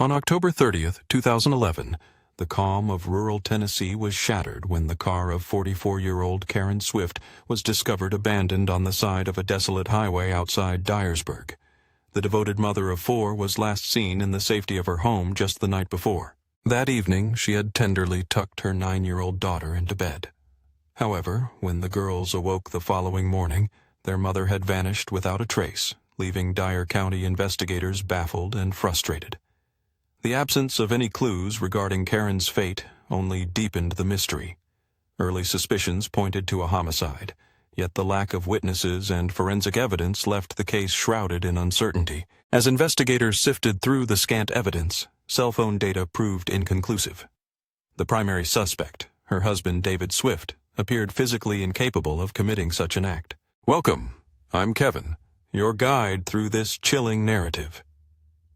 On October 30th, 2011, the calm of rural Tennessee was shattered when the car of 44-year-old Karen Swift was discovered abandoned on the side of a desolate highway outside Dyersburg. The devoted mother of four was last seen in the safety of her home just the night before. That evening, she had tenderly tucked her 9-year-old daughter into bed. However, when the girls awoke the following morning, their mother had vanished without a trace, leaving Dyer County investigators baffled and frustrated. The absence of any clues regarding Karen's fate only deepened the mystery. Early suspicions pointed to a homicide, yet the lack of witnesses and forensic evidence left the case shrouded in uncertainty. As investigators sifted through the scant evidence, cell phone data proved inconclusive. The primary suspect, her husband David Swift, appeared physically incapable of committing such an act. Welcome, I'm Kevin, your guide through this chilling narrative.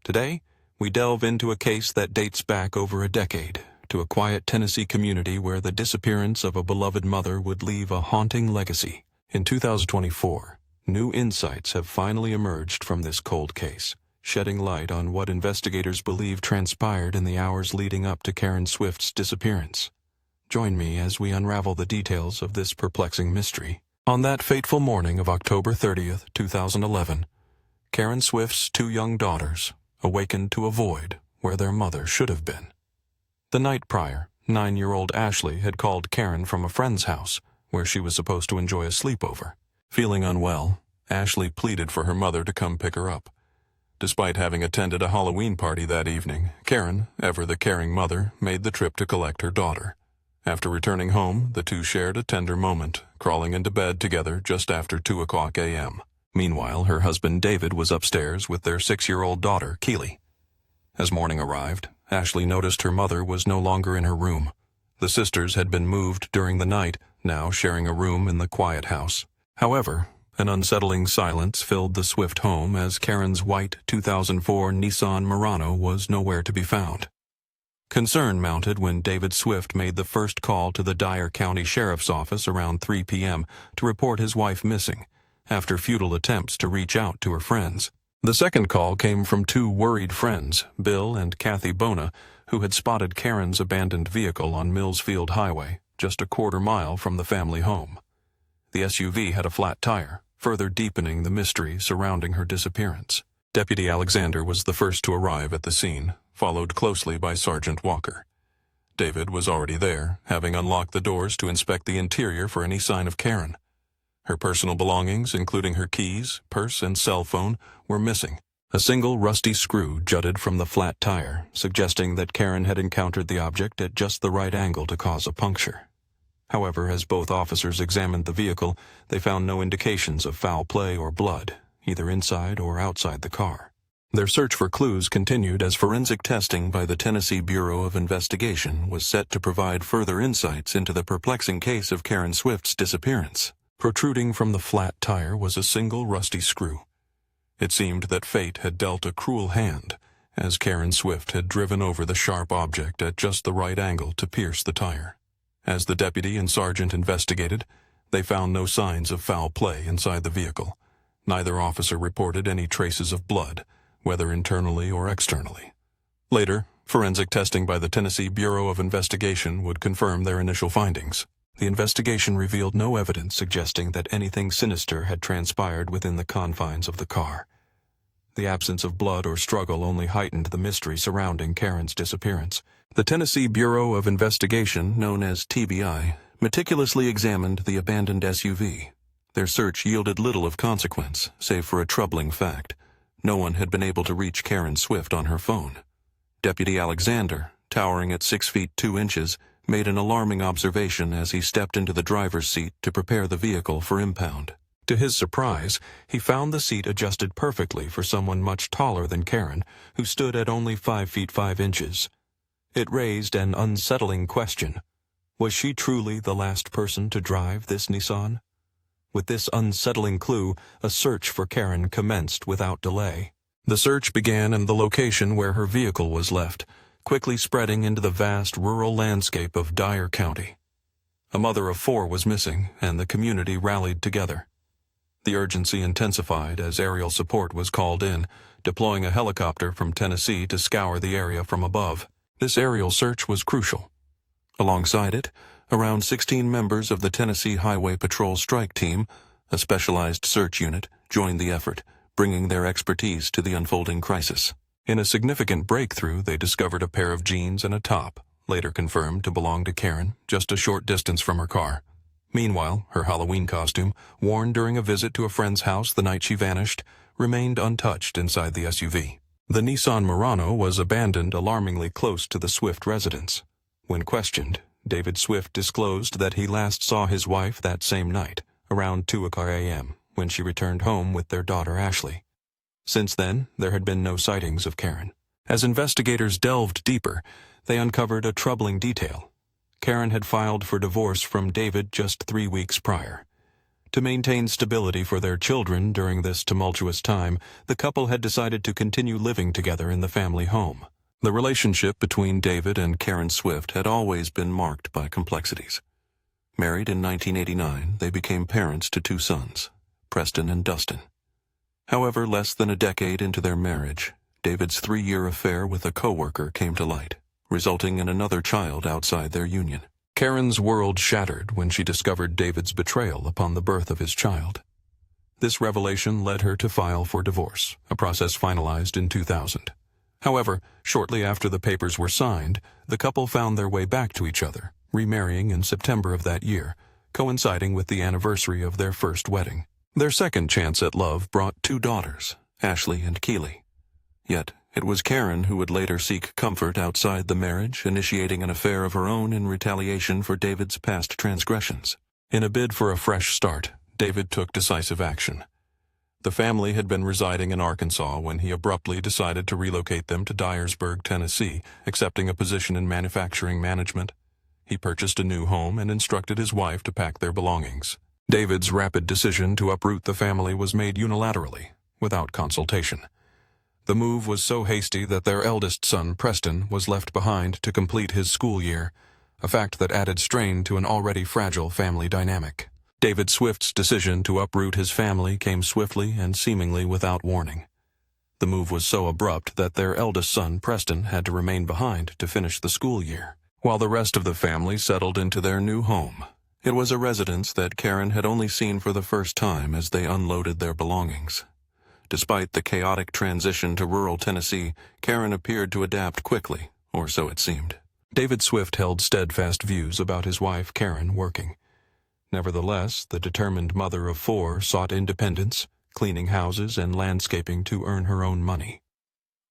Today, we delve into a case that dates back over a decade, to a quiet Tennessee community where the disappearance of a beloved mother would leave a haunting legacy. In 2024, new insights have finally emerged from this cold case, shedding light on what investigators believe transpired in the hours leading up to Karen Swift's disappearance. Join me as we unravel the details of this perplexing mystery. On that fateful morning of October 30th, 2011, Karen Swift's two young daughters awakened to a void where their mother should have been. The night prior, 9-year-old Ashley had called Karen from a friend's house where she was supposed to enjoy a sleepover. Feeling unwell, Ashley pleaded for her mother to come pick her up. Despite having attended a Halloween party that evening, Karen, ever the caring mother, made the trip to collect her daughter. After returning home, the two shared a tender moment, crawling into bed together just after 2 a.m. Meanwhile, her husband David was upstairs with their 6-year-old daughter, Keely. As morning arrived, Ashley noticed her mother was no longer in her room. The sisters had been moved during the night, now sharing a room in the quiet house. However, an unsettling silence filled the Swift home as Karen's white 2004 Nissan Murano was nowhere to be found. Concern mounted when David Swift made the first call to the Dyer County Sheriff's Office around 3 p.m. to report his wife missing, after futile attempts to reach out to her friends. The second call came from two worried friends, Bill and Kathy Bona, who had spotted Karen's abandoned vehicle on Millsfield Highway, just a quarter-mile from the family home. The SUV had a flat tire, further deepening the mystery surrounding her disappearance. Deputy Alexander was the first to arrive at the scene, followed closely by Sergeant Walker. David was already there, having unlocked the doors to inspect the interior for any sign of Karen. Her personal belongings, including her keys, purse, and cell phone, were missing. A single rusty screw jutted from the flat tire, suggesting that Karen had encountered the object at just the right angle to cause a puncture. However, as both officers examined the vehicle, they found no indications of foul play or blood, either inside or outside the car. Their search for clues continued as forensic testing by the Tennessee Bureau of Investigation was set to provide further insights into the perplexing case of Karen Swift's disappearance. Protruding from the flat tire was a single rusty screw. It seemed that fate had dealt a cruel hand, as Karen Swift had driven over the sharp object at just the right angle to pierce the tire. As the deputy and sergeant investigated, they found no signs of foul play inside the vehicle. Neither officer reported any traces of blood, whether internally or externally. Later, forensic testing by the Tennessee Bureau of Investigation would confirm their initial findings. The investigation revealed no evidence suggesting that anything sinister had transpired within the confines of the car. The absence of blood or struggle only heightened the mystery surrounding Karen's disappearance. The Tennessee Bureau of Investigation, known as TBI, meticulously examined the abandoned SUV. Their search yielded little of consequence, save for a troubling fact. No one had been able to reach Karen Swift on her phone. Deputy Alexander, towering at 6 feet 2 inches, made an alarming observation as he stepped into the driver's seat to prepare the vehicle for impound. To his surprise, he found the seat adjusted perfectly for someone much taller than Karen, who stood at only 5 feet 5 inches. It raised an unsettling question. Was she truly the last person to drive this Nissan? With this unsettling clue, a search for Karen commenced without delay. The search began in the location where her vehicle was left, quickly spreading into the vast rural landscape of Dyer County. A mother of four was missing, and the community rallied together. The urgency intensified as aerial support was called in, deploying a helicopter from Tennessee to scour the area from above. This aerial search was crucial. Alongside it, around 16 members of the Tennessee Highway Patrol Strike Team, a specialized search unit, joined the effort, bringing their expertise to the unfolding crisis. In a significant breakthrough, they discovered a pair of jeans and a top, later confirmed to belong to Karen, just a short distance from her car. Meanwhile, her Halloween costume, worn during a visit to a friend's house the night she vanished, remained untouched inside the SUV. The Nissan Murano was abandoned alarmingly close to the Swift residence. When questioned, David Swift disclosed that he last saw his wife that same night, around 2 a.m., when she returned home with their daughter Ashley. Since then, there had been no sightings of Karen. As investigators delved deeper, they uncovered a troubling detail. Karen had filed for divorce from David just 3 weeks prior. To maintain stability for their children during this tumultuous time, the couple had decided to continue living together in the family home. The relationship between David and Karen Swift had always been marked by complexities. Married in 1989, they became parents to 2 sons, Preston and Dustin. However, less than a decade into their marriage, David's 3-year affair with a coworker came to light, resulting in another child outside their union. Karen's world shattered when she discovered David's betrayal upon the birth of his child. This revelation led her to file for divorce, a process finalized in 2000. However, shortly after the papers were signed, the couple found their way back to each other, remarrying in September of that year, coinciding with the anniversary of their first wedding. Their second chance at love brought 2 daughters, Ashley and Keely. Yet, it was Karen who would later seek comfort outside the marriage, initiating an affair of her own in retaliation for David's past transgressions. In a bid for a fresh start, David took decisive action. The family had been residing in Arkansas when he abruptly decided to relocate them to Dyersburg, Tennessee, accepting a position in manufacturing management. He purchased a new home and instructed his wife to pack their belongings. David's rapid decision to uproot the family was made unilaterally, without consultation. The move was so hasty that their eldest son, Preston, was left behind to complete his school year, a fact that added strain to an already fragile family dynamic. David Swift's decision to uproot his family came swiftly and seemingly without warning. The move was so abrupt that their eldest son, Preston, had to remain behind to finish the school year, while the rest of the family settled into their new home. It was a residence that Karen had only seen for the first time as they unloaded their belongings. Despite the chaotic transition to rural Tennessee, Karen appeared to adapt quickly, or so it seemed. David Swift held steadfast views about his wife, Karen, working. Nevertheless, the determined mother of 4 sought independence, cleaning houses and landscaping to earn her own money.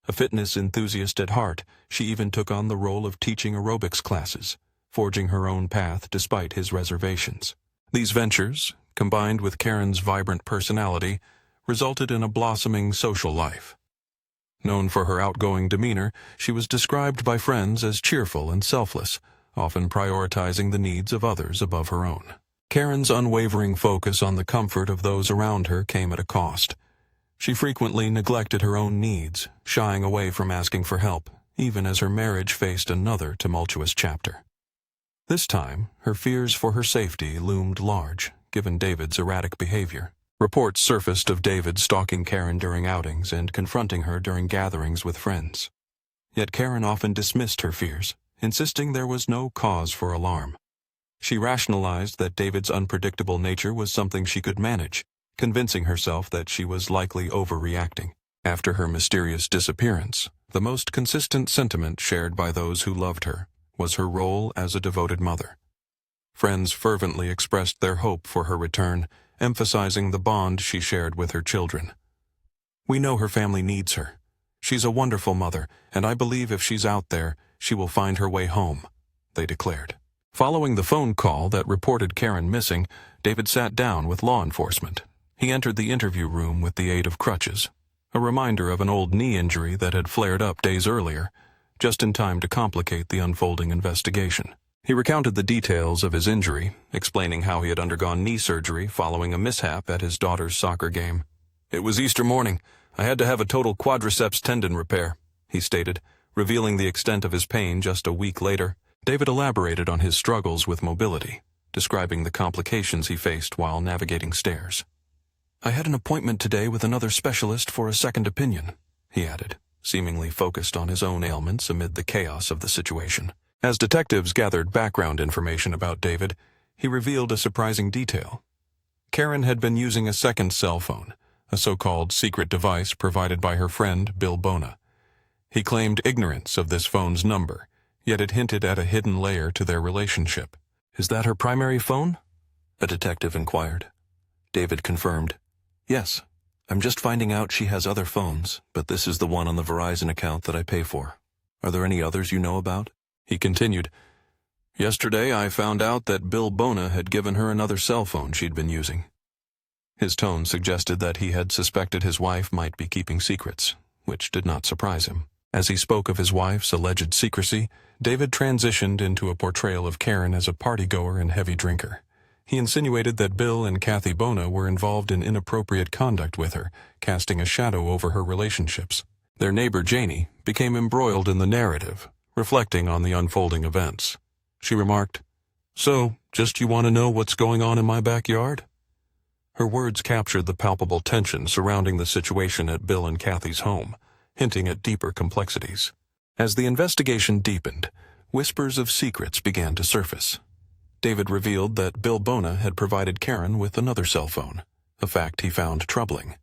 A fitness enthusiast at heart, she even took on the role of teaching aerobics classes, forging her own path despite his reservations. These ventures, combined with Karen's vibrant personality, resulted in a blossoming social life. Known for her outgoing demeanor, she was described by friends as cheerful and selfless, often prioritizing the needs of others above her own. Karen's unwavering focus on the comfort of those around her came at a cost. She frequently neglected her own needs, shying away from asking for help, even as her marriage faced another tumultuous chapter. This time, her fears for her safety loomed large, given David's erratic behavior. Reports surfaced of David stalking Karen during outings and confronting her during gatherings with friends. Yet Karen often dismissed her fears, insisting there was no cause for alarm. She rationalized that David's unpredictable nature was something she could manage, convincing herself that she was likely overreacting. After her mysterious disappearance, the most consistent sentiment shared by those who loved her was her role as a devoted mother. Friends fervently expressed their hope for her return, emphasizing the bond she shared with her children. "We know her family needs her. She's a wonderful mother, and I believe if she's out there, she will find her way home," they declared. Following the phone call that reported Karen missing, David sat down with law enforcement. He entered the interview room with the aid of crutches, a reminder of an old knee injury that had flared up days earlier, just in time to complicate the unfolding investigation. He recounted the details of his injury, explaining how he had undergone knee surgery following a mishap at his daughter's soccer game. "It was Easter morning. I had to have a total quadriceps tendon repair," he stated, revealing the extent of his pain just a week later. David elaborated on his struggles with mobility, describing the complications he faced while navigating stairs. "I had an appointment today with another specialist for a second opinion. he added, seemingly focused on his own ailments amid the chaos of the situation. As detectives gathered background information about David, he revealed a surprising detail. Karen had been using a second cell phone, a so-called secret device provided by her friend Bill Bona. He claimed ignorance of this phone's number, yet it hinted at a hidden layer to their relationship. "Is that her primary phone?" a detective inquired. David confirmed, "Yes. I'm just finding out she has other phones, but this is the one on the Verizon account that I pay for. Are there any others you know about?" He continued, "Yesterday I found out that Bill Bona had given her another cell phone she'd been using." His tone suggested that he had suspected his wife might be keeping secrets, which did not surprise him. As he spoke of his wife's alleged secrecy, David transitioned into a portrayal of Karen as a partygoer and heavy drinker. He insinuated that Bill and Kathy Bona were involved in inappropriate conduct with her, casting a shadow over her relationships. Their neighbor Janie became embroiled in the narrative, reflecting on the unfolding events. She remarked, "So, just you want to know what's going on in my backyard?" Her words captured the palpable tension surrounding the situation at Bill and Kathy's home, hinting at deeper complexities. As the investigation deepened, whispers of secrets began to surface. David revealed that Bill Bona had provided Karen with another cell phone, a fact he found troubling.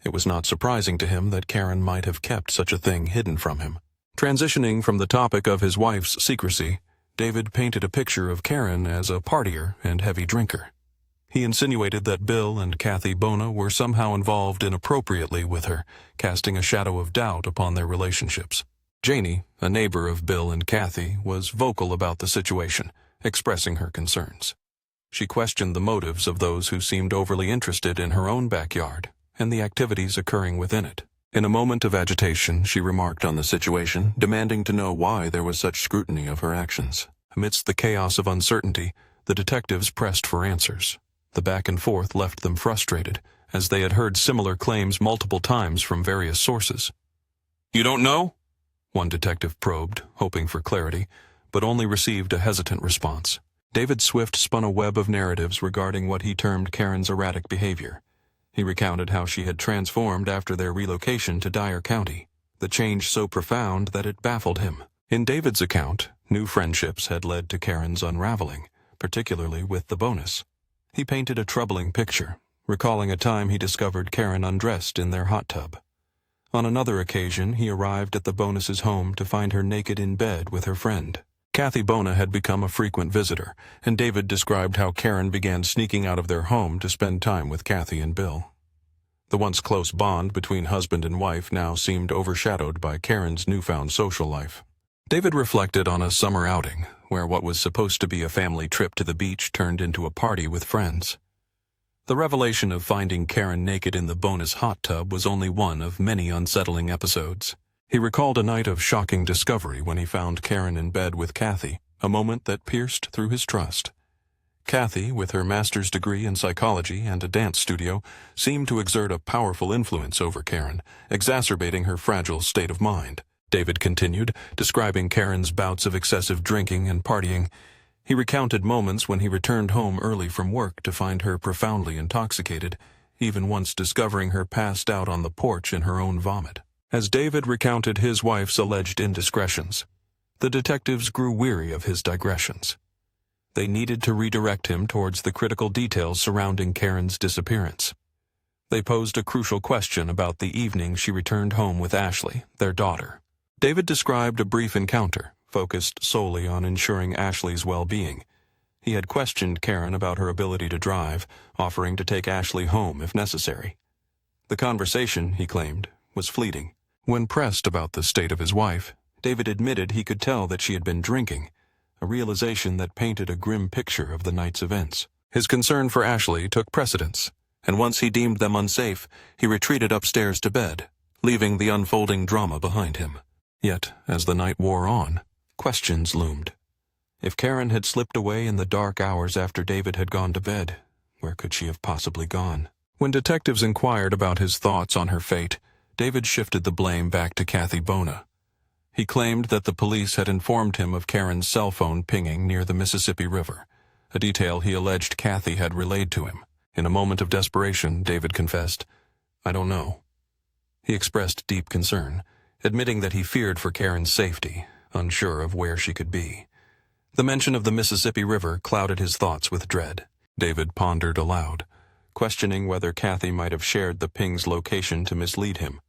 It was not surprising to him that Karen might have kept such a thing hidden from him. Transitioning from the topic of his wife's secrecy, David painted a picture of Karen as a partier and heavy drinker. He insinuated that Bill and Kathy Bona were somehow involved inappropriately with her, casting a shadow of doubt upon their relationships. Janie, a neighbor of Bill and Kathy, was vocal about the situation, expressing her concerns. She questioned the motives of those who seemed overly interested in her own backyard and the activities occurring within it. In a moment of agitation, she remarked on the situation, demanding to know why there was such scrutiny of her actions. Amidst the chaos of uncertainty, the detectives pressed for answers. The back and forth left them frustrated, as they had heard similar claims multiple times from various sources. "You don't know?" one detective probed, hoping for clarity, but only received a hesitant response. David Swift spun a web of narratives regarding what he termed Karen's erratic behavior. He recounted how she had transformed after their relocation to Dyer County, the change so profound that it baffled him. In David's account, new friendships had led to Karen's unraveling, particularly with the Bonus. He painted a troubling picture, recalling a time he discovered Karen undressed in their hot tub. On another occasion, he arrived at the Bonus's home to find her naked in bed with her friend. Kathy Bona had become a frequent visitor, and David described how Karen began sneaking out of their home to spend time with Kathy and Bill. The once close bond between husband and wife now seemed overshadowed by Karen's newfound social life. David reflected on a summer outing, where what was supposed to be a family trip to the beach turned into a party with friends. The revelation of finding Karen naked in the Bonus hot tub was only one of many unsettling episodes. He recalled a night of shocking discovery when he found Karen in bed with Kathy, a moment that pierced through his trust. Kathy, with her master's degree in psychology and a dance studio, seemed to exert a powerful influence over Karen, exacerbating her fragile state of mind. David continued, describing Karen's bouts of excessive drinking and partying. He recounted moments when he returned home early from work to find her profoundly intoxicated, even once discovering her passed out on the porch in her own vomit. As David recounted his wife's alleged indiscretions, the detectives grew weary of his digressions. They needed to redirect him towards the critical details surrounding Karen's disappearance. They posed a crucial question about the evening she returned home with Ashley, their daughter. David described a brief encounter, focused solely on ensuring Ashley's well-being. He had questioned Karen about her ability to drive, offering to take Ashley home if necessary. The conversation, he claimed, was fleeting. When pressed about the state of his wife, David admitted he could tell that she had been drinking, a realization that painted a grim picture of the night's events. His concern for Ashley took precedence, and once he deemed them unsafe, he retreated upstairs to bed, leaving the unfolding drama behind him. Yet, as the night wore on, questions loomed. If Karen had slipped away in the dark hours after David had gone to bed, where could she have possibly gone? When detectives inquired about his thoughts on her fate, David shifted the blame back to Kathy Bona. He claimed that the police had informed him of Karen's cell phone pinging near the Mississippi River, a detail he alleged Kathy had relayed to him. In a moment of desperation, David confessed, "I don't know." He expressed deep concern, admitting that he feared for Karen's safety, unsure of where she could be. The mention of the Mississippi River clouded his thoughts with dread. David pondered aloud, questioning whether Kathy might have shared the ping's location to mislead him.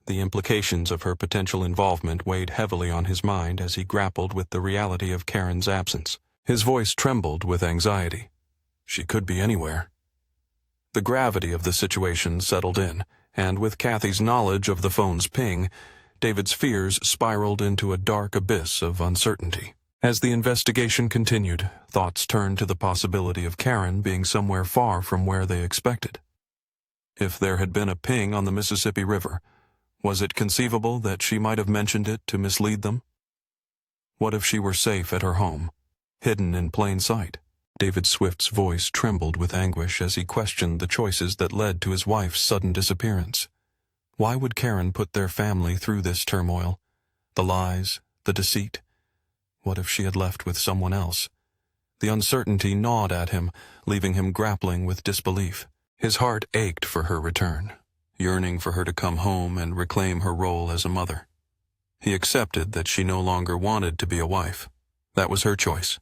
The implications of her potential involvement weighed heavily on his mind as he grappled with the reality of Karen's absence. His voice trembled with anxiety. She could be anywhere. The gravity of the situation settled in, and with Kathy's knowledge of the phone's ping, David's fears spiraled into a dark abyss of uncertainty. As the investigation continued, thoughts turned to the possibility of Karen being somewhere far from where they expected. If there had been a ping on the Mississippi River, was it conceivable that she might have mentioned it to mislead them? What if she were safe at her home, hidden in plain sight? David Swift's voice trembled with anguish as he questioned the choices that led to his wife's sudden disappearance. Why would Karen put their family through this turmoil? The lies, the deceit. What if she had left with someone else? The uncertainty gnawed at him, leaving him grappling with disbelief. His heart ached for her return, yearning for her to come home and reclaim her role as a mother. He accepted that she no longer wanted to be a wife. That was her choice.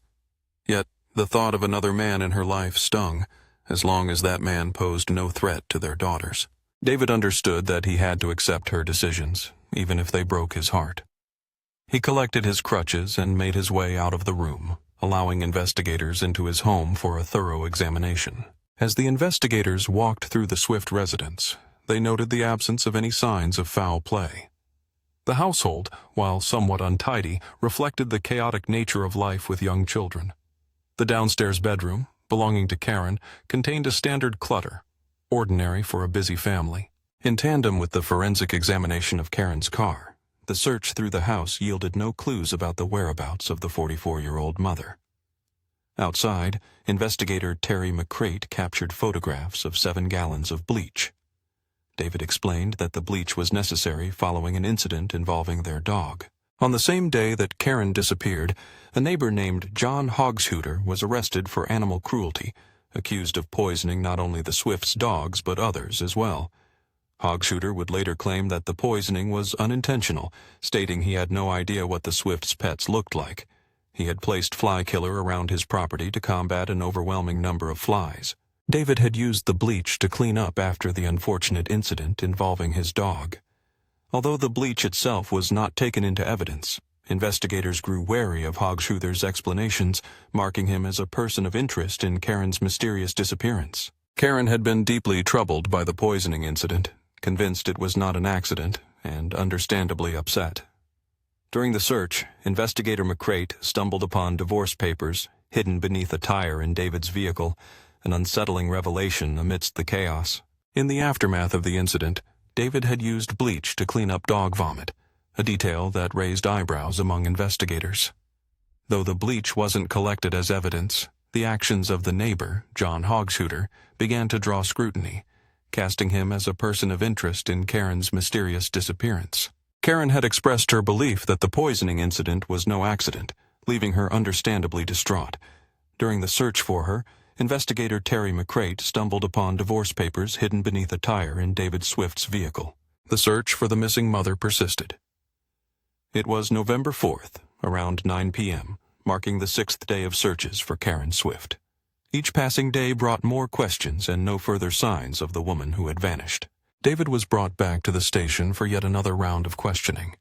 Yet, the thought of another man in her life stung, as long as that man posed no threat to their daughters. David understood that he had to accept her decisions, even if they broke his heart. He collected his crutches and made his way out of the room, allowing investigators into his home for a thorough examination. As the investigators walked through the Swift residence, they noted the absence of any signs of foul play. The household, while somewhat untidy, reflected the chaotic nature of life with young children. The downstairs bedroom, belonging to Karen, contained a standard clutter, ordinary for a busy family. In tandem with the forensic examination of Karen's car, the search through the house yielded no clues about the whereabouts of the 44-year-old mother. Outside, investigator Terry McCrate captured photographs of 7 gallons of bleach. David explained that the bleach was necessary following an incident involving their dog. On the same day that Karen disappeared, a neighbor named John Hogshooter was arrested for animal cruelty, accused of poisoning not only the Swifts' dogs but others as well. Hogshooter would later claim that the poisoning was unintentional, stating he had no idea what the Swifts' pets looked like. He had placed fly killer around his property to combat an overwhelming number of flies. David had used the bleach to clean up after the unfortunate incident involving his dog. Although the bleach itself was not taken into evidence, investigators grew wary of Hogshooter's explanations, marking him as a person of interest in Karen's mysterious disappearance. Karen had been deeply troubled by the poisoning incident, convinced it was not an accident, and understandably upset. During the search, investigator McCrate stumbled upon divorce papers hidden beneath a tire in David's vehicle, an unsettling revelation amidst the chaos. In the aftermath of the incident, David had used bleach to clean up dog vomit, a detail that raised eyebrows among investigators. Though the bleach wasn't collected as evidence, the actions of the neighbor, John Hogshooter, began to draw scrutiny, casting him as a person of interest in Karen's mysterious disappearance. Karen had expressed her belief that the poisoning incident was no accident, leaving her understandably distraught. During the search for her, investigator Terry McCrate stumbled upon divorce papers hidden beneath a tire in David Swift's vehicle. The search for the missing mother persisted. It was November 4th, around 9 p.m., marking the 6th day of searches for Karen Swift. Each passing day brought more questions and no further signs of the woman who had vanished. David was brought back to the station for yet another round of questioning.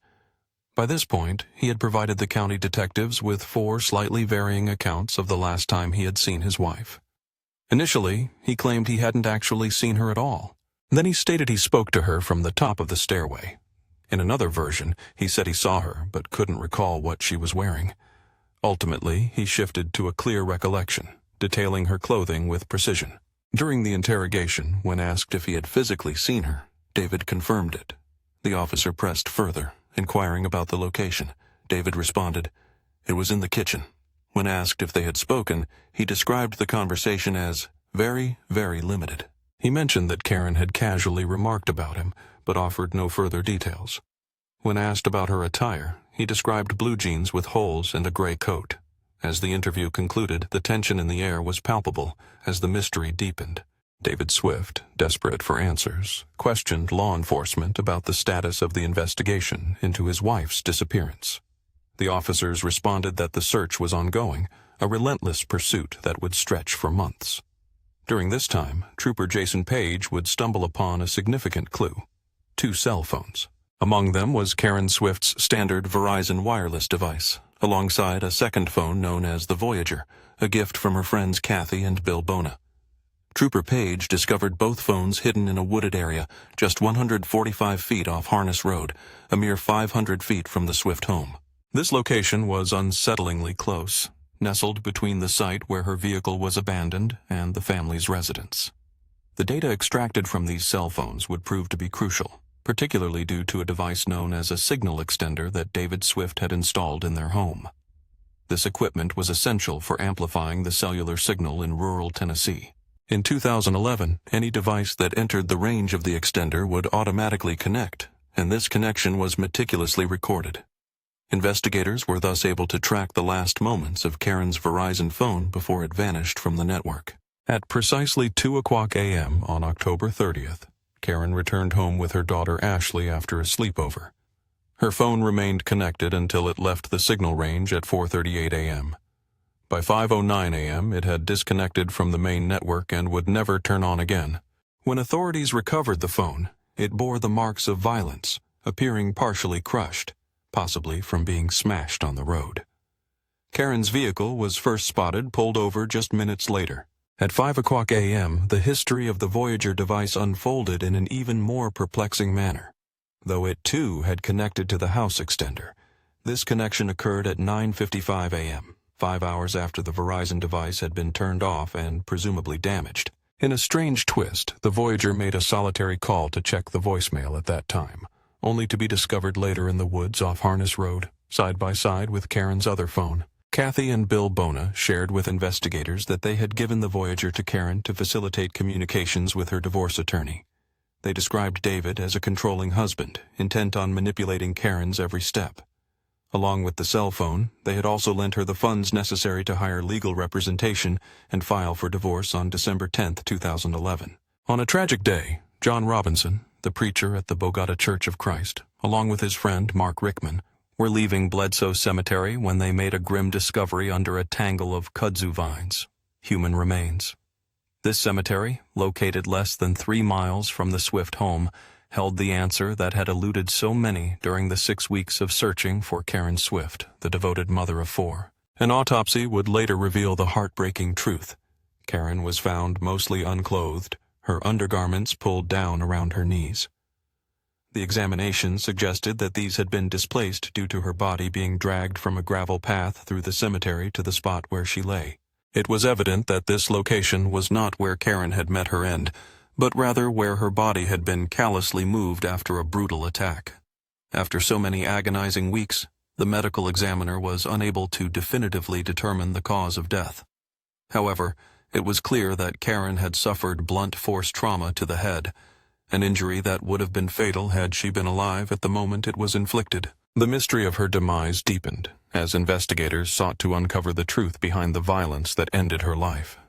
By this point, he had provided the county detectives with 4 slightly varying accounts of the last time he had seen his wife. Initially, he claimed he hadn't actually seen her at all. Then he stated he spoke to her from the top of the stairway. In another version, he said he saw her but couldn't recall what she was wearing. Ultimately, he shifted to a clear recollection, detailing her clothing with precision. During the interrogation, when asked if he had physically seen her, David confirmed it. The officer pressed further, inquiring about the location. David responded, "It was in the kitchen." When asked if they had spoken, he described the conversation as very, very limited. He mentioned that Karen had casually remarked about him, but offered no further details. When asked about her attire, he described blue jeans with holes and a gray coat. As the interview concluded, the tension in the air was palpable as the mystery deepened. David Swift, desperate for answers, questioned law enforcement about the status of the investigation into his wife's disappearance. The officers responded that the search was ongoing, a relentless pursuit that would stretch for months. During this time, Trooper Jason Page would stumble upon a significant clue: 2 cell phones. Among them was Karen Swift's standard Verizon wireless device, alongside a second phone known as the Voyager, a gift from her friends Kathy and Bill Bona. Trooper Page discovered both phones hidden in a wooded area just 145 feet off Harness Road, a mere 500 feet from the Swift home. This location was unsettlingly close, nestled between the site where her vehicle was abandoned and the family's residence. The data extracted from these cell phones would prove to be crucial, particularly due to a device known as a signal extender that David Swift had installed in their home. This equipment was essential for amplifying the cellular signal in rural Tennessee. In 2011, any device that entered the range of the extender would automatically connect, and this connection was meticulously recorded. Investigators were thus able to track the last moments of Karen's Verizon phone before it vanished from the network. At precisely 2:00 a.m. on October 30th, Karen returned home with her daughter Ashley after a sleepover. Her phone remained connected until it left the signal range at 4:38 a.m. By 5:09 a.m., it had disconnected from the main network and would never turn on again. When authorities recovered the phone, it bore the marks of violence, appearing partially crushed, possibly from being smashed on the road. Karen's vehicle was first spotted pulled over just minutes later. At 5:00 a.m., the history of the Voyager device unfolded in an even more perplexing manner. Though it too had connected to the house extender, this connection occurred at 9:55 a.m., 5 hours after the Verizon device had been turned off and presumably damaged. In a strange twist, the Voyager made a solitary call to check the voicemail at that time, only to be discovered later in the woods off Harness Road, side by side with Karen's other phone. Kathy and Bill Bona shared with investigators that they had given the Voyager to Karen to facilitate communications with her divorce attorney. They described David as a controlling husband, intent on manipulating Karen's every step. Along with the cell phone, they had also lent her the funds necessary to hire legal representation and file for divorce on December 10, 2011. On a tragic day, John Robinson, the preacher at the Bogota Church of Christ, along with his friend Mark Rickman, were leaving Bledsoe Cemetery when they made a grim discovery under a tangle of kudzu vines, human remains. This cemetery, located less than 3 miles from the Swift home, held the answer that had eluded so many during the 6 weeks of searching for Karen Swift, the devoted mother of 4. An autopsy would later reveal the heartbreaking truth. Karen was found mostly unclothed, her undergarments pulled down around her knees. The examination suggested that these had been displaced due to her body being dragged from a gravel path through the cemetery to the spot where she lay. It was evident that this location was not where Karen had met her end, but rather where her body had been callously moved after a brutal attack. After so many agonizing weeks, the medical examiner was unable to definitively determine the cause of death. However, it was clear that Karen had suffered blunt force trauma to the head, an injury that would have been fatal had she been alive at the moment it was inflicted. The mystery of her demise deepened as investigators sought to uncover the truth behind the violence that ended her life.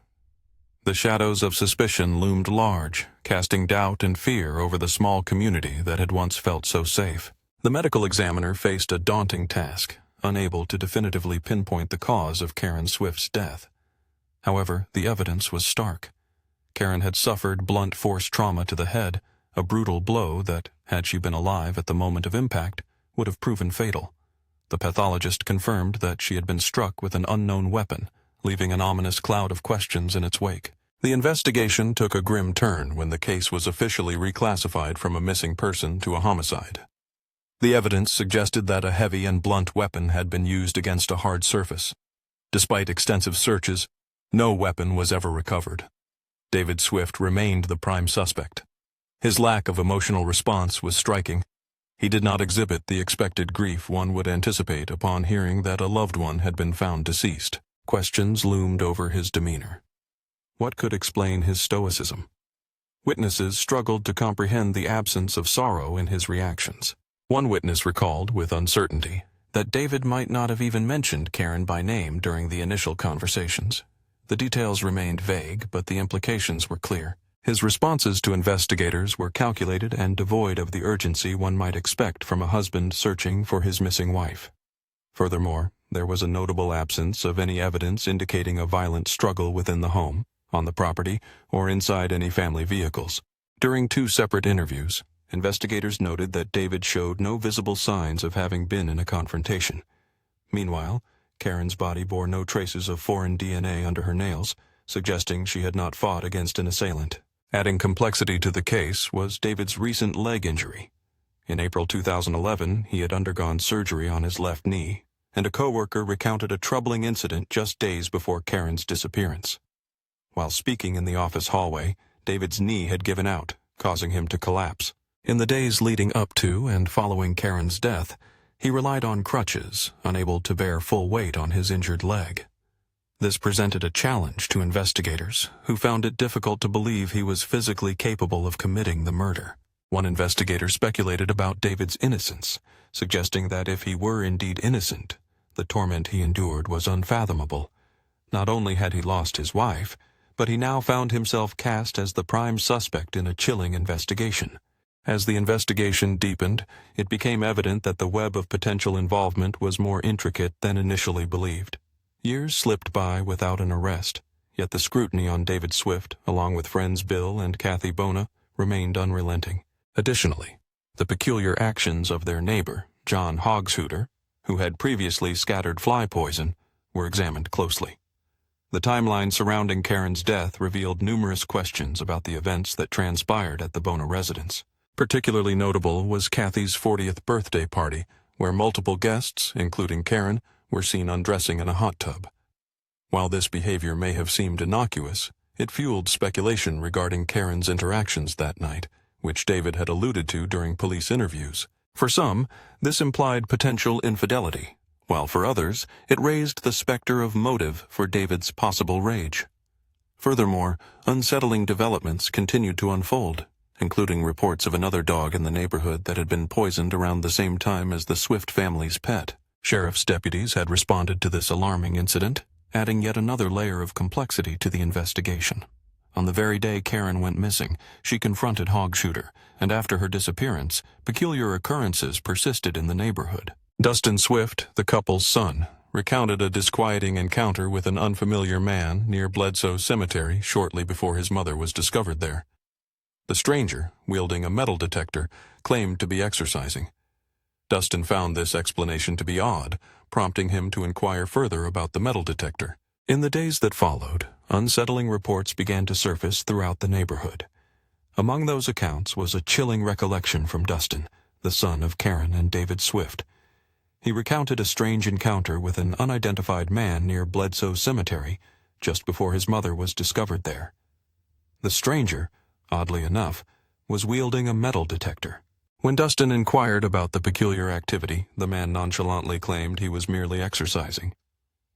The shadows of suspicion loomed large, casting doubt and fear over the small community that had once felt so safe. The medical examiner faced a daunting task, unable to definitively pinpoint the cause of Karen Swift's death. However, the evidence was stark. Karen had suffered blunt force trauma to the head, a brutal blow that, had she been alive at the moment of impact, would have proven fatal. The pathologist confirmed that she had been struck with an unknown weapon, leaving an ominous cloud of questions in its wake. The investigation took a grim turn when the case was officially reclassified from a missing person to a homicide. The evidence suggested that a heavy and blunt weapon had been used against a hard surface. Despite extensive searches, no weapon was ever recovered. David Swift remained the prime suspect. His lack of emotional response was striking. He did not exhibit the expected grief one would anticipate upon hearing that a loved one had been found deceased. Questions loomed over his demeanor. What could explain his stoicism? Witnesses struggled to comprehend the absence of sorrow in his reactions. One witness recalled, with uncertainty, that David might not have even mentioned Karen by name during the initial conversations. The details remained vague, but the implications were clear. His responses to investigators were calculated and devoid of the urgency one might expect from a husband searching for his missing wife. Furthermore, there was a notable absence of any evidence indicating a violent struggle within the home, on the property, or inside any family vehicles. During 2 separate interviews, investigators noted that David showed no visible signs of having been in a confrontation. Meanwhile, Karen's body bore no traces of foreign DNA under her nails, suggesting she had not fought against an assailant. Adding complexity to the case was David's recent leg injury. In April 2011, he had undergone surgery on his left knee, and a coworker recounted a troubling incident just days before Karen's disappearance. While speaking in the office hallway, David's knee had given out, causing him to collapse. In the days leading up to and following Karen's death, he relied on crutches, unable to bear full weight on his injured leg. This presented a challenge to investigators, who found it difficult to believe he was physically capable of committing the murder. One investigator speculated about David's innocence, suggesting that if he were indeed innocent, the torment he endured was unfathomable. Not only had he lost his wife, but he now found himself cast as the prime suspect in a chilling investigation. As the investigation deepened, it became evident that the web of potential involvement was more intricate than initially believed. Years slipped by without an arrest, yet the scrutiny on David Swift, along with friends Bill and Kathy Bona, remained unrelenting. Additionally, the peculiar actions of their neighbor, John Hogshooter, who had previously scattered fly poison, were examined closely. The timeline surrounding Karen's death revealed numerous questions about the events that transpired at the Bona residence. Particularly notable was Kathy's 40th birthday party, where multiple guests, including Karen, were seen undressing in a hot tub. While this behavior may have seemed innocuous, it fueled speculation regarding Karen's interactions that night, which David had alluded to during police interviews. For some, this implied potential infidelity, while for others, it raised the specter of motive for David's possible rage. Furthermore, unsettling developments continued to unfold, including reports of another dog in the neighborhood that had been poisoned around the same time as the Swift family's pet. Sheriff's deputies had responded to this alarming incident, adding yet another layer of complexity to the investigation. On the very day Karen went missing, she confronted Hogshooter, and after her disappearance, peculiar occurrences persisted in the neighborhood. Dustin Swift, the couple's son, recounted a disquieting encounter with an unfamiliar man near Bledsoe Cemetery shortly before his mother was discovered there. The stranger, wielding a metal detector, claimed to be exercising. Dustin found this explanation to be odd, prompting him to inquire further about the metal detector. In the days that followed, unsettling reports began to surface throughout the neighborhood. Among those accounts was a chilling recollection from Dustin, the son of Karen and David Swift. He recounted a strange encounter with an unidentified man near Bledsoe Cemetery just before his mother was discovered there. The stranger, oddly enough, was wielding a metal detector. When Dustin inquired about the peculiar activity, the man nonchalantly claimed he was merely exercising.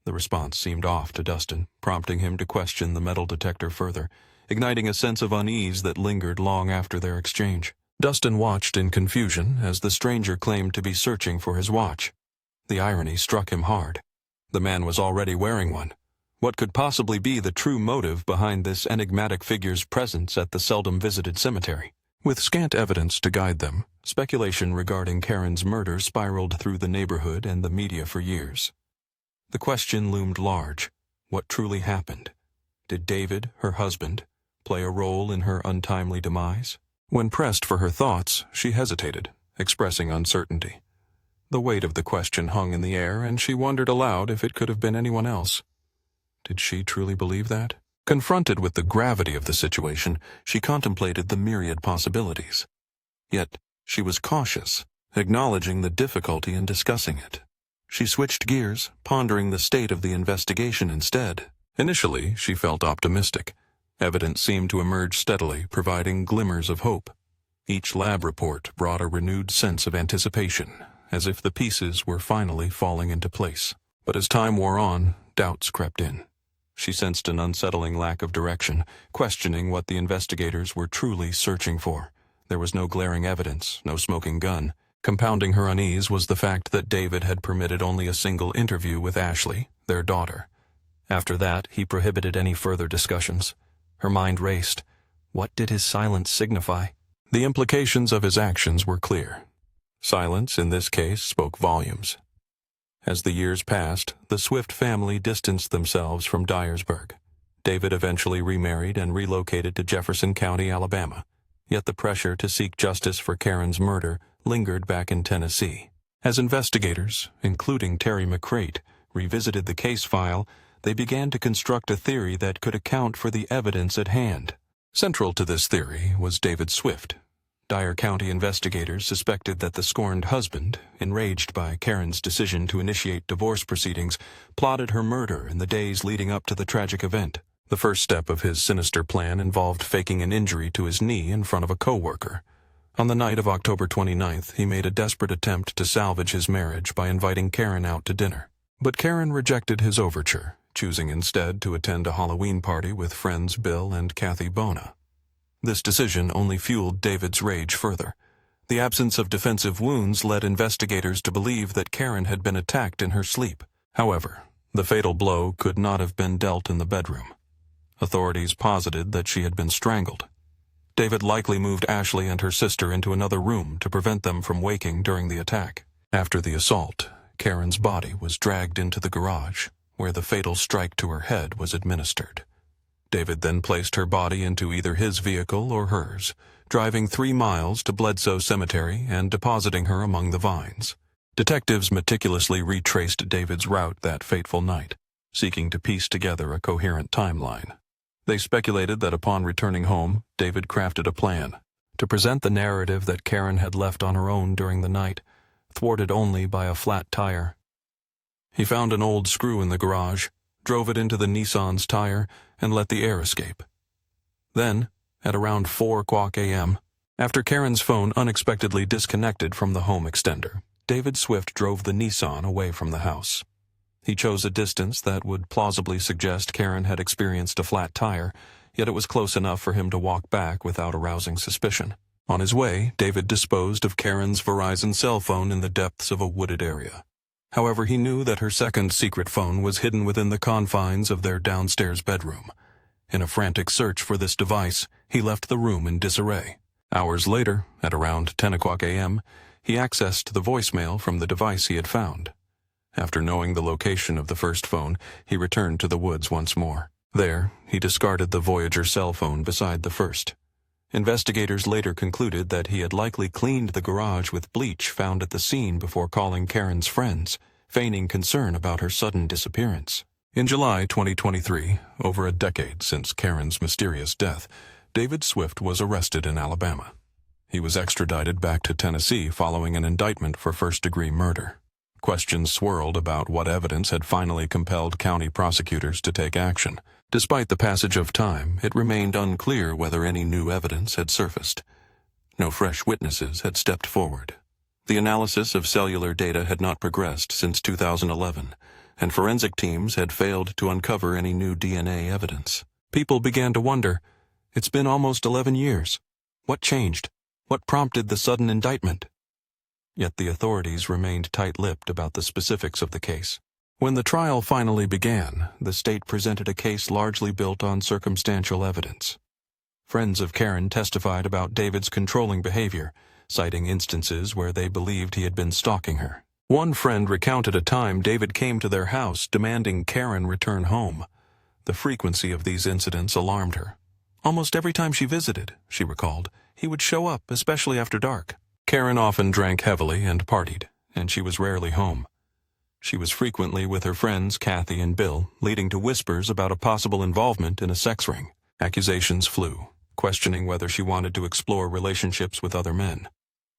The response seemed off to Dustin, prompting him to question the metal detector further, igniting a sense of unease that lingered long after their exchange. Dustin watched in confusion as the stranger claimed to be searching for his watch. The irony struck him hard. The man was already wearing one. What could possibly be the true motive behind this enigmatic figure's presence at the seldom visited cemetery? With scant evidence to guide them, speculation regarding Karen's murder spiraled through the neighborhood and the media for years. The question loomed large. What truly happened? Did David, her husband, play a role in her untimely demise? When pressed for her thoughts, she hesitated, expressing uncertainty. The weight of the question hung in the air, and she wondered aloud if it could have been anyone else. Did she truly believe that? Confronted with the gravity of the situation, she contemplated the myriad possibilities. Yet, she was cautious, acknowledging the difficulty in discussing it. She switched gears, pondering the state of the investigation instead. Initially, she felt optimistic. Evidence seemed to emerge steadily, providing glimmers of hope. Each lab report brought a renewed sense of anticipation, as if the pieces were finally falling into place. But as time wore on, doubts crept in. She sensed an unsettling lack of direction, questioning what the investigators were truly searching for. There was no glaring evidence, no smoking gun. Compounding her unease was the fact that David had permitted only a single interview with Ashley, their daughter. After that, he prohibited any further discussions. Her mind raced. What did his silence signify? The implications of his actions were clear. Silence, in this case, spoke volumes. As the years passed, the Swift family distanced themselves from Dyersburg. David eventually remarried and relocated to Jefferson County, Alabama. Yet the pressure to seek justice for Karen's murder lingered back in Tennessee. As investigators, including Terry McCrate, revisited the case file, they began to construct a theory that could account for the evidence at hand. Central to this theory was David Swift. Dyer County investigators suspected that the scorned husband, enraged by Karen's decision to initiate divorce proceedings, plotted her murder in the days leading up to the tragic event. The first step of his sinister plan involved faking an injury to his knee in front of a co-worker. On the night of October 29th, he made a desperate attempt to salvage his marriage by inviting Karen out to dinner. But Karen rejected his overture, choosing instead to attend a Halloween party with friends Bill and Kathy Bona. This decision only fueled David's rage further. The absence of defensive wounds led investigators to believe that Karen had been attacked in her sleep. However, the fatal blow could not have been dealt in the bedroom. Authorities posited that she had been strangled. David likely moved Ashley and her sister into another room to prevent them from waking during the attack. After the assault, Karen's body was dragged into the garage, where the fatal strike to her head was administered. David then placed her body into either his vehicle or hers, driving 3 miles to Bledsoe Cemetery and depositing her among the vines. Detectives meticulously retraced David's route that fateful night, seeking to piece together a coherent timeline. They speculated that upon returning home, David crafted a plan to present the narrative that Karen had left on her own during the night, thwarted only by a flat tire. He found an old screw in the garage, drove it into the Nissan's tire, and let the air escape. Then, at around 4:00 a.m., after Karen's phone unexpectedly disconnected from the home extender, David Swift drove the Nissan away from the house. He chose a distance that would plausibly suggest Karen had experienced a flat tire, yet it was close enough for him to walk back without arousing suspicion. On his way, David disposed of Karen's Verizon cell phone in the depths of a wooded area. However, he knew that her second secret phone was hidden within the confines of their downstairs bedroom. In a frantic search for this device, he left the room in disarray. Hours later, at around 10:00 a.m., he accessed the voicemail from the device he had found. After knowing the location of the first phone, he returned to the woods once more. There, he discarded the Voyager cell phone beside the first. Investigators later concluded that he had likely cleaned the garage with bleach found at the scene before calling Karen's friends, feigning concern about her sudden disappearance. In July 2023, over a decade since Karen's mysterious death, David Swift was arrested in Alabama. He was extradited back to Tennessee following an indictment for first-degree murder. Questions swirled about what evidence had finally compelled county prosecutors to take action. Despite the passage of time, it remained unclear whether any new evidence had surfaced. No fresh witnesses had stepped forward. The analysis of cellular data had not progressed since 2011, and forensic teams had failed to uncover any new DNA evidence. People began to wonder, it's been almost 11 years. What changed? What prompted the sudden indictment? Yet the authorities remained tight-lipped about the specifics of the case. When the trial finally began, the state presented a case largely built on circumstantial evidence. Friends of Karen testified about David's controlling behavior, citing instances where they believed he had been stalking her. One friend recounted a time David came to their house demanding Karen return home. The frequency of these incidents alarmed her. Almost every time she visited, she recalled, he would show up, especially after dark. Karen often drank heavily and partied, and she was rarely home. She was frequently with her friends Kathy and Bill, leading to whispers about a possible involvement in a sex ring. Accusations flew, questioning whether she wanted to explore relationships with other men.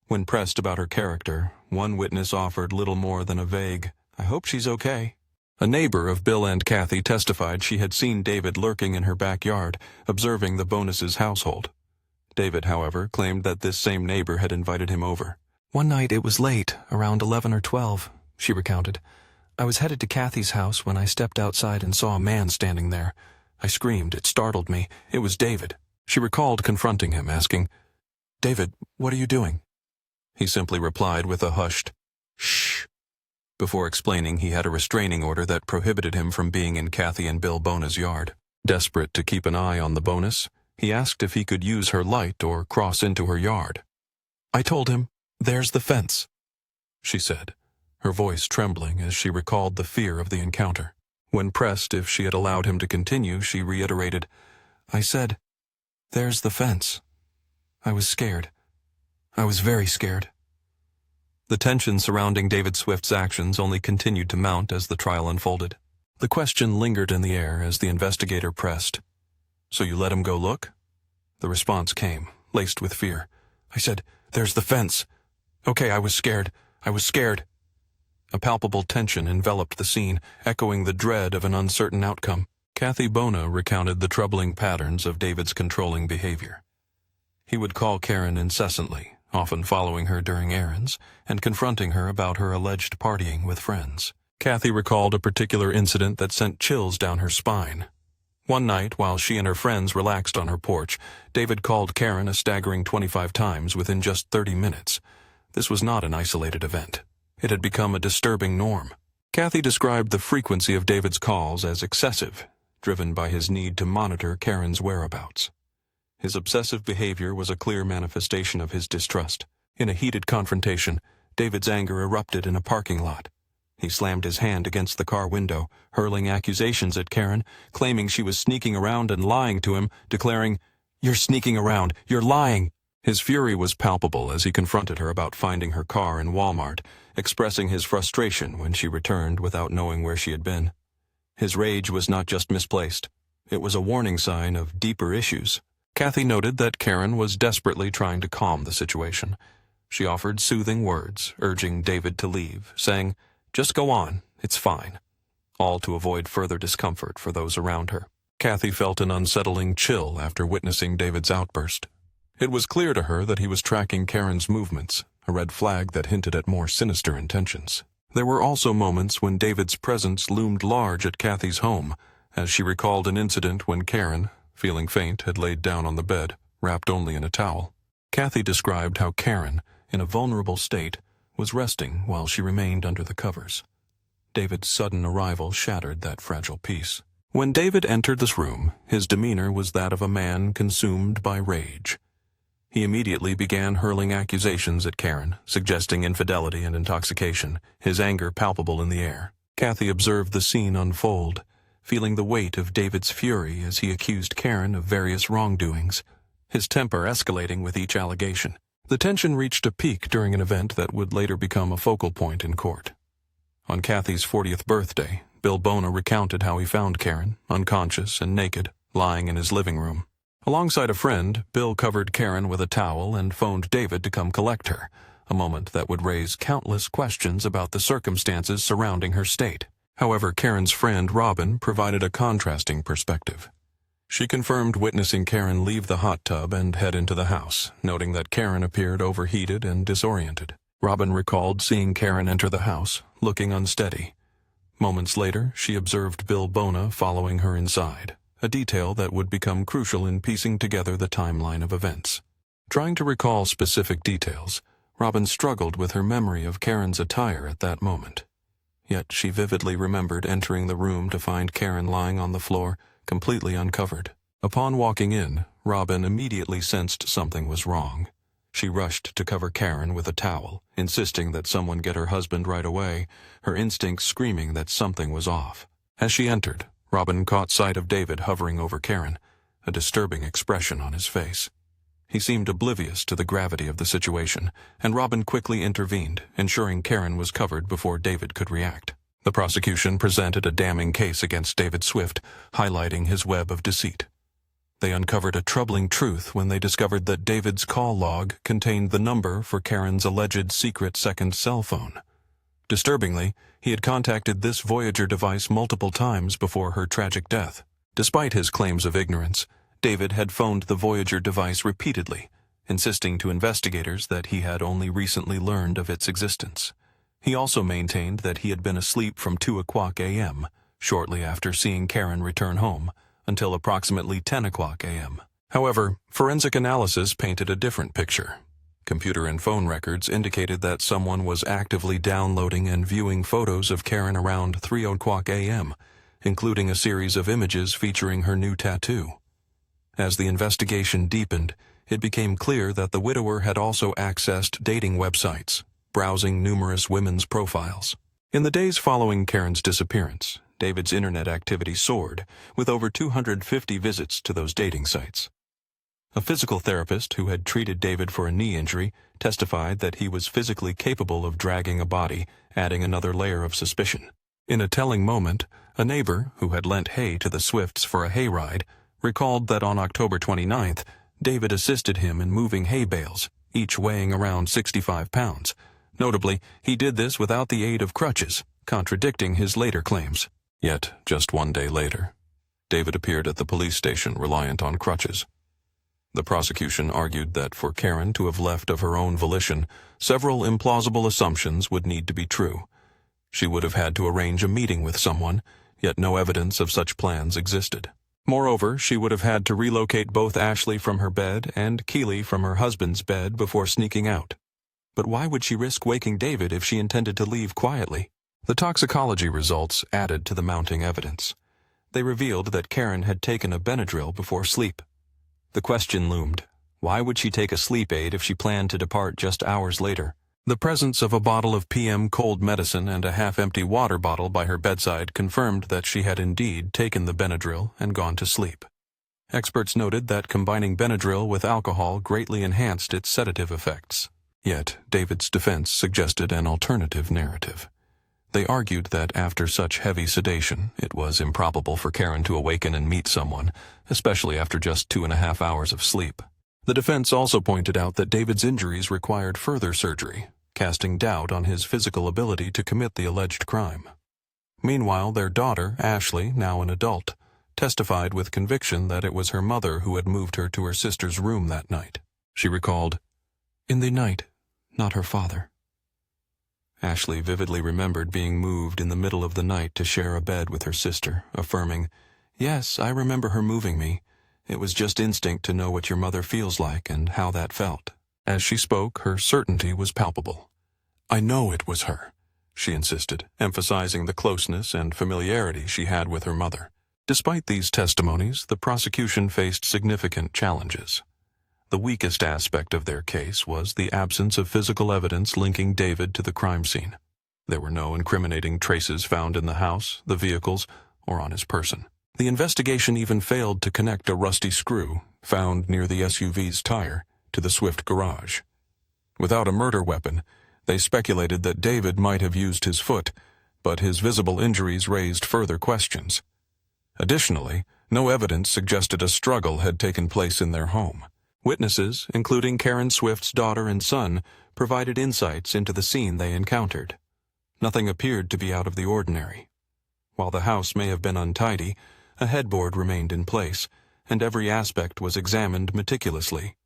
When pressed about her character, one witness offered little more than a vague, "I hope she's okay." A neighbor of Bill and Kathy testified she had seen David lurking in her backyard, observing the Bonus's household. David, however, claimed that this same neighbor had invited him over. "One night it was late, around 11 or 12, she recounted. "I was headed to Kathy's house when I stepped outside and saw a man standing there. I screamed. It startled me. It was David." She recalled confronting him, asking, "David, what are you doing?" He simply replied with a hushed, "Shh," before explaining he had a restraining order that prohibited him from being in Kathy and Bill Bona's yard. Desperate to keep an eye on the Bonus, He asked if he could use her light or cross into her yard. I told him, "There's the fence," she said, her voice trembling as she recalled the fear of the encounter. When pressed if she had allowed him to continue, she reiterated, "I said, 'There's the fence.' I was scared. I was very scared." The tension surrounding David Swift's actions only continued to mount as the trial unfolded. The question lingered in the air as the investigator pressed. "So you let him go look?" The response came, laced with fear. "I said, 'There's the fence.' Okay, I was scared. I was scared." A palpable tension enveloped the scene, echoing the dread of an uncertain outcome. Kathy Bona recounted the troubling patterns of David's controlling behavior. He would call Karen incessantly, often following her during errands, and confronting her about her alleged partying with friends. Kathy recalled a particular incident that sent chills down her spine. One night, while she and her friends relaxed on her porch, David called Karen a staggering 25 times within just 30 minutes. This was not an isolated event. It had become a disturbing norm. Kathy described the frequency of David's calls as excessive, driven by his need to monitor Karen's whereabouts. His obsessive behavior was a clear manifestation of his distrust. In a heated confrontation, David's anger erupted in a parking lot. He slammed his hand against the car window, hurling accusations at Karen, claiming she was sneaking around and lying to him, declaring, "You're sneaking around, you're lying." His fury was palpable as he confronted her about finding her car in Walmart, expressing his frustration when she returned without knowing where she had been. His rage was not just misplaced. It was a warning sign of deeper issues. Kathy noted that Karen was desperately trying to calm the situation. She offered soothing words, urging David to leave, saying, "Just go on, it's fine," all to avoid further discomfort for those around her. Kathy felt an unsettling chill after witnessing David's outburst. It was clear to her that he was tracking Karen's movements, a red flag that hinted at more sinister intentions. There were also moments when David's presence loomed large at Kathy's home, as she recalled an incident when Karen, feeling faint, had laid down on the bed, wrapped only in a towel. Kathy described how Karen, in a vulnerable state, was resting while she remained under the covers. David's sudden arrival shattered that fragile peace. When David entered this room, his demeanor was that of a man consumed by rage. He immediately began hurling accusations at Karen, suggesting infidelity and intoxication, his anger palpable in the air. Kathy observed the scene unfold, feeling the weight of David's fury as he accused Karen of various wrongdoings, his temper escalating with each allegation. The tension reached a peak during an event that would later become a focal point in court. On Kathy's 40th birthday, Bill Bona recounted how he found Karen, unconscious and naked, lying in his living room. Alongside a friend, Bill covered Karen with a towel and phoned David to come collect her, a moment that would raise countless questions about the circumstances surrounding her state. However, Karen's friend, Robin, provided a contrasting perspective. She confirmed witnessing Karen leave the hot tub and head into the house, noting that Karen appeared overheated and disoriented. Robin recalled seeing Karen enter the house, looking unsteady. Moments later, she observed Bill Bona following her inside, a detail that would become crucial in piecing together the timeline of events. Trying to recall specific details, Robin struggled with her memory of Karen's attire at that moment. Yet she vividly remembered entering the room to find Karen lying on the floor, completely uncovered. Upon walking in, Robin immediately sensed something was wrong. She rushed to cover Karen with a towel, insisting that someone get her husband right away, her instincts screaming that something was off. As she entered, Robin caught sight of David hovering over Karen, a disturbing expression on his face. He seemed oblivious to the gravity of the situation, and Robin quickly intervened, ensuring Karen was covered before David could react. The prosecution presented a damning case against David Swift, highlighting his web of deceit. They uncovered a troubling truth when they discovered that David's call log contained the number for Karen's alleged secret second cell phone. Disturbingly, he had contacted this Voyager device multiple times before her tragic death. Despite his claims of ignorance, David had phoned the Voyager device repeatedly, insisting to investigators that he had only recently learned of its existence. He also maintained that he had been asleep from 2:00 a.m., shortly after seeing Karen return home, until approximately 10:00 a.m. However, forensic analysis painted a different picture. Computer and phone records indicated that someone was actively downloading and viewing photos of Karen around 3:00 a.m., including a series of images featuring her new tattoo. As the investigation deepened, it became clear that the widower had also accessed dating websites, browsing numerous women's profiles. In the days following Karen's disappearance, David's internet activity soared, with over 250 visits to those dating sites. A physical therapist who had treated David for a knee injury testified that he was physically capable of dragging a body, adding another layer of suspicion. In a telling moment, a neighbor, who had lent hay to the Swifts for a hayride, recalled that on October 29th, David assisted him in moving hay bales, each weighing around 65 pounds. Notably, he did this without the aid of crutches, contradicting his later claims. Yet, just one day later, David appeared at the police station reliant on crutches. The prosecution argued that for Karen to have left of her own volition, several implausible assumptions would need to be true. She would have had to arrange a meeting with someone, yet no evidence of such plans existed. Moreover, she would have had to relocate both Ashley from her bed and Keely from her husband's bed before sneaking out. But why would she risk waking David if she intended to leave quietly? The toxicology results added to the mounting evidence. They revealed that Karen had taken a Benadryl before sleep. The question loomed: why would she take a sleep aid if she planned to depart just hours later? The presence of a bottle of PM cold medicine and a half-empty water bottle by her bedside confirmed that she had indeed taken the Benadryl and gone to sleep. Experts noted that combining Benadryl with alcohol greatly enhanced its sedative effects. Yet, David's defense suggested an alternative narrative. They argued that after such heavy sedation, it was improbable for Karen to awaken and meet someone, especially after just 2.5 hours of sleep. The defense also pointed out that David's injuries required further surgery, casting doubt on his physical ability to commit the alleged crime. Meanwhile, their daughter, Ashley, now an adult, testified with conviction that it was her mother who had moved her to her sister's room that night. She recalled, "In the night, not her father." Ashley vividly remembered being moved in the middle of the night to share a bed with her sister, affirming, "Yes, I remember her moving me. It was just instinct to know what your mother feels like and how that felt." As she spoke, her certainty was palpable. "I know it was her," she insisted, emphasizing the closeness and familiarity she had with her mother. Despite these testimonies, the prosecution faced significant challenges. The weakest aspect of their case was the absence of physical evidence linking David to the crime scene. There were no incriminating traces found in the house, the vehicles, or on his person. The investigation even failed to connect a rusty screw, found near the SUV's tire, to the Swift garage. Without a murder weapon, they speculated that David might have used his foot, but his visible injuries raised further questions. Additionally, no evidence suggested a struggle had taken place in their home. Witnesses, including Karen Swift's daughter and son, provided insights into the scene they encountered. Nothing appeared to be out of the ordinary. While the house may have been untidy, a headboard remained in place, and every aspect was examined meticulously.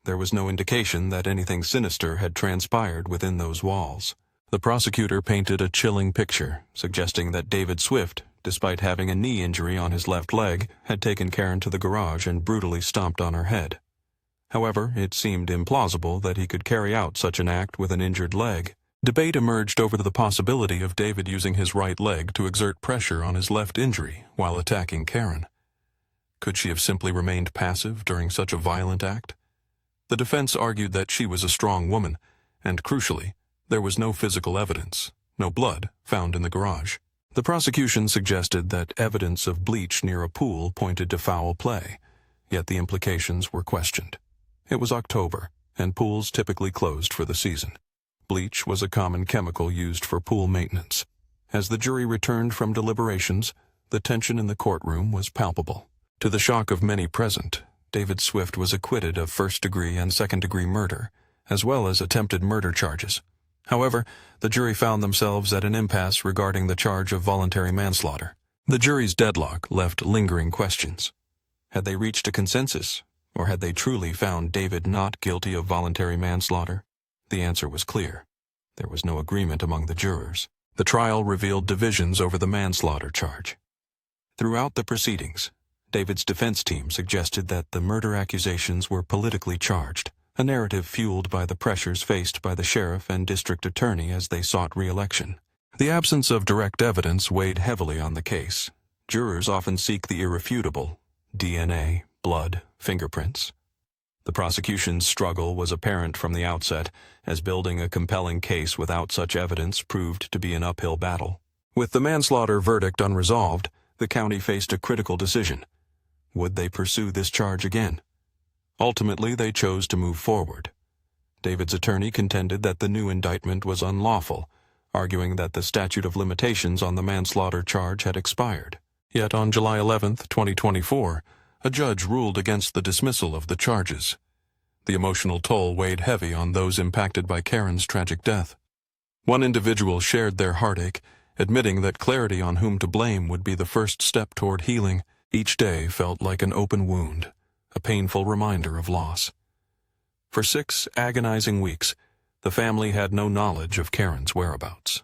There was no indication that anything sinister had transpired within those walls. The prosecutor painted a chilling picture, suggesting that David Swift, despite having a knee injury on his left leg, had taken Karen to the garage and brutally stomped on her head. However, it seemed implausible that he could carry out such an act with an injured leg. Debate emerged over the possibility of David using his right leg to exert pressure on his left injury while attacking Karen. Could she have simply remained passive during such a violent act? The defense argued that she was a strong woman, and crucially, there was no physical evidence, no blood, found in the garage. The prosecution suggested that evidence of bleach near a pool pointed to foul play, yet the implications were questioned. It was October, and pools typically closed for the season. Bleach was a common chemical used for pool maintenance. As the jury returned from deliberations, the tension in the courtroom was palpable. To the shock of many present, David Swift was acquitted of first-degree and second-degree murder, as well as attempted murder charges. However, the jury found themselves at an impasse regarding the charge of voluntary manslaughter. The jury's deadlock left lingering questions. Had they reached a consensus, or had they truly found David not guilty of voluntary manslaughter? The answer was clear. There was no agreement among the jurors. The trial revealed divisions over the manslaughter charge. Throughout the proceedings, David's defense team suggested that the murder accusations were politically charged, a narrative fueled by the pressures faced by the sheriff and district attorney as they sought re-election. The absence of direct evidence weighed heavily on the case. Jurors often seek the irrefutable, DNA, blood, fingerprints. The prosecution's struggle was apparent from the outset, as building a compelling case without such evidence proved to be an uphill battle. With the manslaughter verdict unresolved, the county faced a critical decision. Would they pursue this charge again? Ultimately, they chose to move forward. David's attorney contended that the new indictment was unlawful, arguing that the statute of limitations on the manslaughter charge had expired. Yet on July 11, 2024, a judge ruled against the dismissal of the charges. The emotional toll weighed heavy on those impacted by Karen's tragic death. One individual shared their heartache, admitting that clarity on whom to blame would be the first step toward healing. Each day felt like an open wound, a painful reminder of loss. For 6 agonizing weeks, the family had no knowledge of Karen's whereabouts.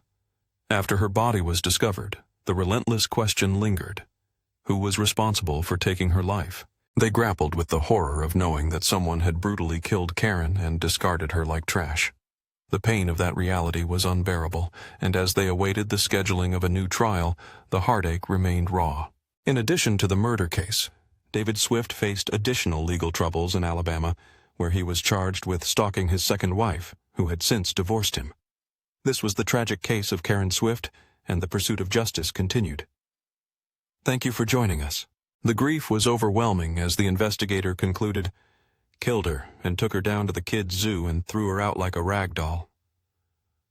After her body was discovered, the relentless question lingered. Who was responsible for taking her life? They grappled with the horror of knowing that someone had brutally killed Karen and discarded her like trash. The pain of that reality was unbearable, and as they awaited the scheduling of a new trial, the heartache remained raw. In addition to the murder case, David Swift faced additional legal troubles in Alabama, where he was charged with stalking his second wife, who had since divorced him. This was the tragic case of Karen Swift, and the pursuit of justice continued. Thank you for joining us. The grief was overwhelming as the investigator concluded, "Killed her and took her down to the kids' zoo and threw her out like a rag doll."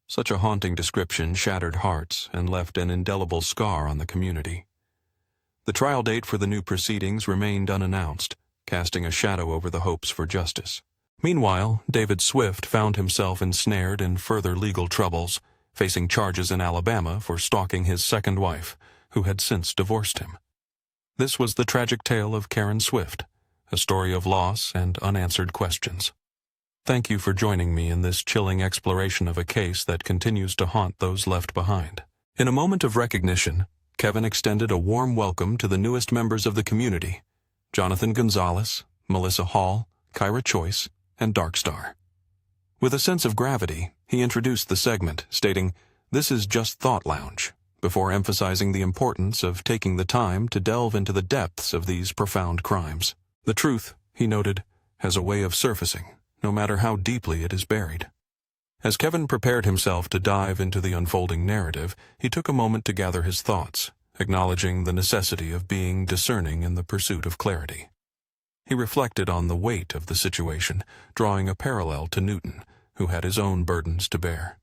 Such a haunting description shattered hearts and left an indelible scar on the community. The trial date for the new proceedings remained unannounced, casting a shadow over the hopes for justice. Meanwhile, David Swift found himself ensnared in further legal troubles, facing charges in Alabama for stalking his second wife, who had since divorced him. This was the tragic tale of Karen Swift, a story of loss and unanswered questions. Thank you for joining me in this chilling exploration of a case that continues to haunt those left behind. In a moment of recognition, Kevin extended a warm welcome to the newest members of the community, Jonathan Gonzalez, Melissa Hall, Kyra Choice, and Darkstar. With a sense of gravity, he introduced the segment, stating, "This is just Thought Lounge," before emphasizing the importance of taking the time to delve into the depths of these profound crimes. The truth, he noted, has a way of surfacing, no matter how deeply it is buried. As Kevin prepared himself to dive into the unfolding narrative, he took a moment to gather his thoughts, acknowledging the necessity of being discerning in the pursuit of clarity. He reflected on the weight of the situation, drawing a parallel to Newton, who had his own burdens to bear.